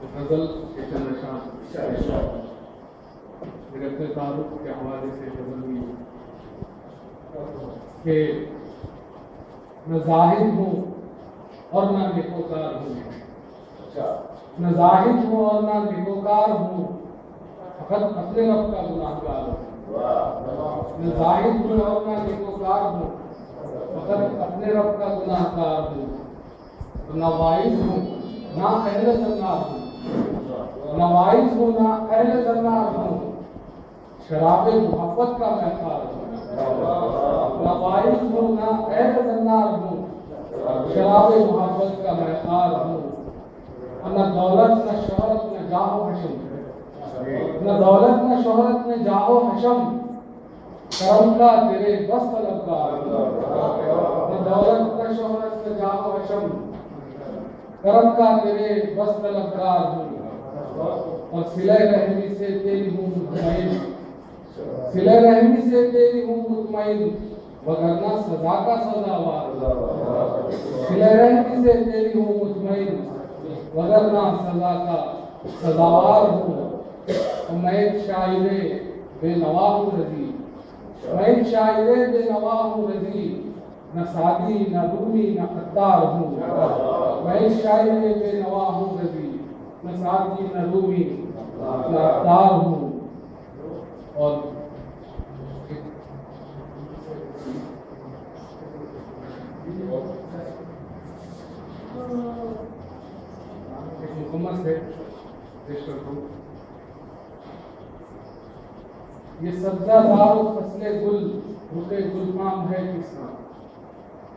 غزل کے چند اشعار میرے اپنے تعارف کے حوالے سے غزل ہوئی کہ نہ زاہد ہوں اور نہ نیکوکار ہوں، نہ زاہد ہوں اور نہ نیکوکار ہوں، فقط اپنے رب کا گناہگار ہوں۔ نہ زاہد ہوں اور نہ نیکوکار ہوں، فقط اپنے رب کا گناہگار ہوں۔ نہ واعظ ہوں نہ اہل جنات ہوں، نہ واعظ ہوں نہ اہل جنات ہوں، شراب محبت کا میں خار ہوں۔ نہ واعظ ہوں نہ اہل جنات ہوں، شراب محبت کا میں خار ہوں۔ نہ دولت نہ شہرت نہ جاہ و حشم، نہ دولت نہ شہرت نہ جاہ و حشم، کرم کا تیرے بس طلبگار ہوں۔ نہ دولت نہ شہرت نہ جاہ و حشم، کرم کا تیرے بس طلبگار ہوں۔ اور صلہ رحمی سے تیری ہوں مطمئن، صلہ رحمی سے تیری ہوں مطمئن، وگرنہ سزا کا سزاوار۔ صلہ رحمی سے تیری ہوں مطمئن، وگرنہ سزا کا سزاوار ہوں۔ میں ایک شاعر بے نوا ہوں رضی، میں ایک شاعر بے نوا ہوں رضی، نہ سادی نہ رومی نہ قطار ہوں۔ میں ایک شاعر بے نوا ہوں رضی، نہ سادی نہ رومی نہ قطار ہوں۔ اور مکمل سے پیش کرتا ہوں۔ یہ سبزہ زار و فصل گل رخ گلفام ہے کس کا،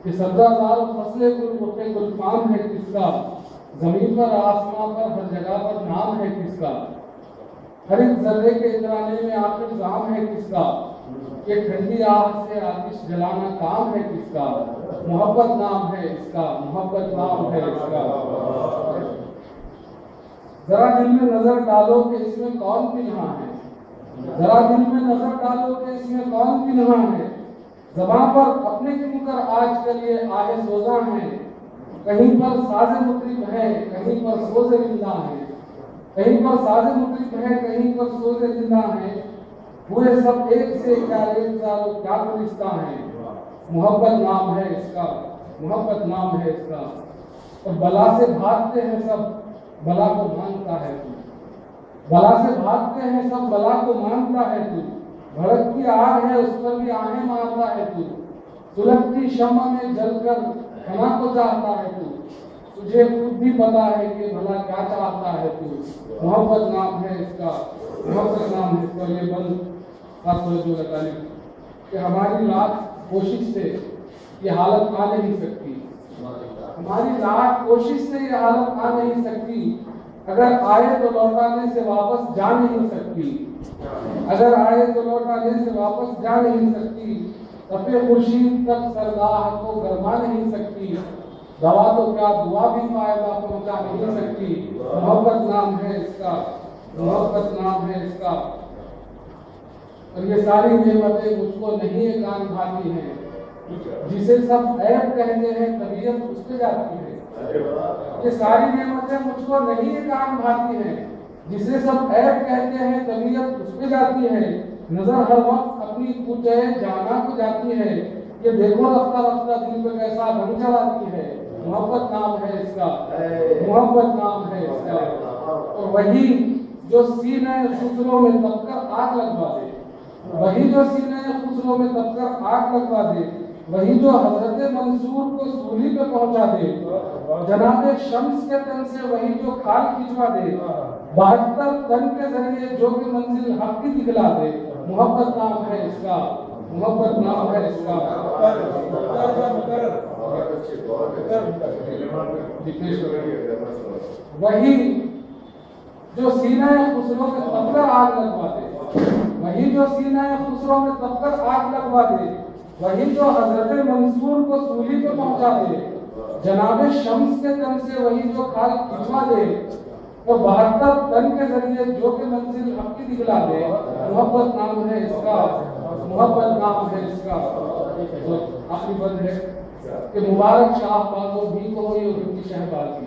یہ سبزہ زار و فصل گل رخ گلفام ہے کس کا، زمین پر آسمان پر ہر جگہ پر نام ہے کس کا، ہر ایک ذرے کے اترانے میں آخر زام ہے کس کا، یہ ٹھنڈی آگ سے آتش جلانا کام ہے کس کا، محبت نام ہے اس کا، محبت نام ہے اس کا۔ ذرا دل میں نظر ڈالو کہ اس میں کون پنہاں ہے، ذرا دل میں نظر ڈالو کہ اس میں کون پنہاں ہے، زباں پر اپنے کیوں کر آج کل یہ آہ سوزاں ہیں، کہیں پر ساز مطرب ہے کہیں پر سوز زندہ ہے، کہیں پر ساز مطرب ہے کہیں پر سوز زندہ ہے، ہوئے سب ایک سے کیا ایک زارو کیا فرشتہ ہیں، محبت نام ہے اس کا، محبت نام ہے اس کا۔ اور بلا سے بھاگتے ہیں سب بلا کو مانتا ہے تو، بلا سے بھاگتے ہیں سب بلا کو مانتا ہے تو، بھڑکتی آگ ہے اس پر بھی آہیں مارتا ہے تو، سلگتی شمع میں جل کر فنا کو چاہتا ہے تو، تجھے خود بھی پتا ہے کہ بھلا کیا چاہتا ہے تو، محبت نام ہے اس کا، محبت نام ہے اس کا۔ یہ بند خاص توجہ لگانے کہ ہماری لاکھ کوشش سے یہ حالت آ نہیں سکتی، ہماری لاکھ کوشش سے یہ حالت آ نہیں سکتی، اگر آئے تو لوٹانے سے واپس جا نہیں سکتی، اگر آئے تو لوٹانے سے واپس جا نہیں سکتی، تپے خورشید تک سرگاہ کو گرما نہیں سکتی، دوا تو کیا دعا بھی فائدہ پہنچا نہیں سکتی، محبت نام ہے اس کا، محبت نام ہے اس کا۔ اور یہ ساری نعمتیں مجھ کو نہیں ایک آن بھاتی ہیں، جسے سب عیب کہتے ہیں طبیعت اس پہ جاتی ہے، یہ ساری نعمتیں مجھ کو نہیں ایک آن بھاتی ہیں، جسے سب عیب کہتے ہیں طبیعت اس پہ جاتی ہے، نظر ہر وقت اپنی کوچے جانا کو جاتی ہے، یہ دیکھو رفتہ رفتہ دل پہ کیسا رنگ چڑھاتی ہے، محبت نام ہے اس کا، محبت نام ہے اس کا۔ اور وہی جو سینے خسروں میں تپ کر آگ لگوا دے، وہی جو سینے خسروں میں تپ کر آگ لگوا دے، وہی جو حضرت منصور کو سولی پہ پہنچا دے، جناب شمس کے تن سے وہی جو کھال کھینچوا دے، 72 تن کے ذریعے جو کہ منزل حق کی دکھلا دے، محبت نام ہے اس کا، محبت نام ہے اس کا۔ وہی جو سینہ خسرو میں تپ کر آگ لگوا دے، وہی جو سینہ خسرو میں تپ کر آگ لگوا دے، وہی جو حضرت منصور کو سولی پہ پہنچا دے، جناب شمس کے تن سے وہی جو کھال کھینچوا دے، اور 72 تن کے ذریعے جو کہ منزل حق کی دکھلا دے، محبت نام ہے اس کا، محبت نام ہے اس کا۔ آخری بند ہے کہ مبارک شاہ بازو بھی کو ہوئی اور ان کی شہبازی،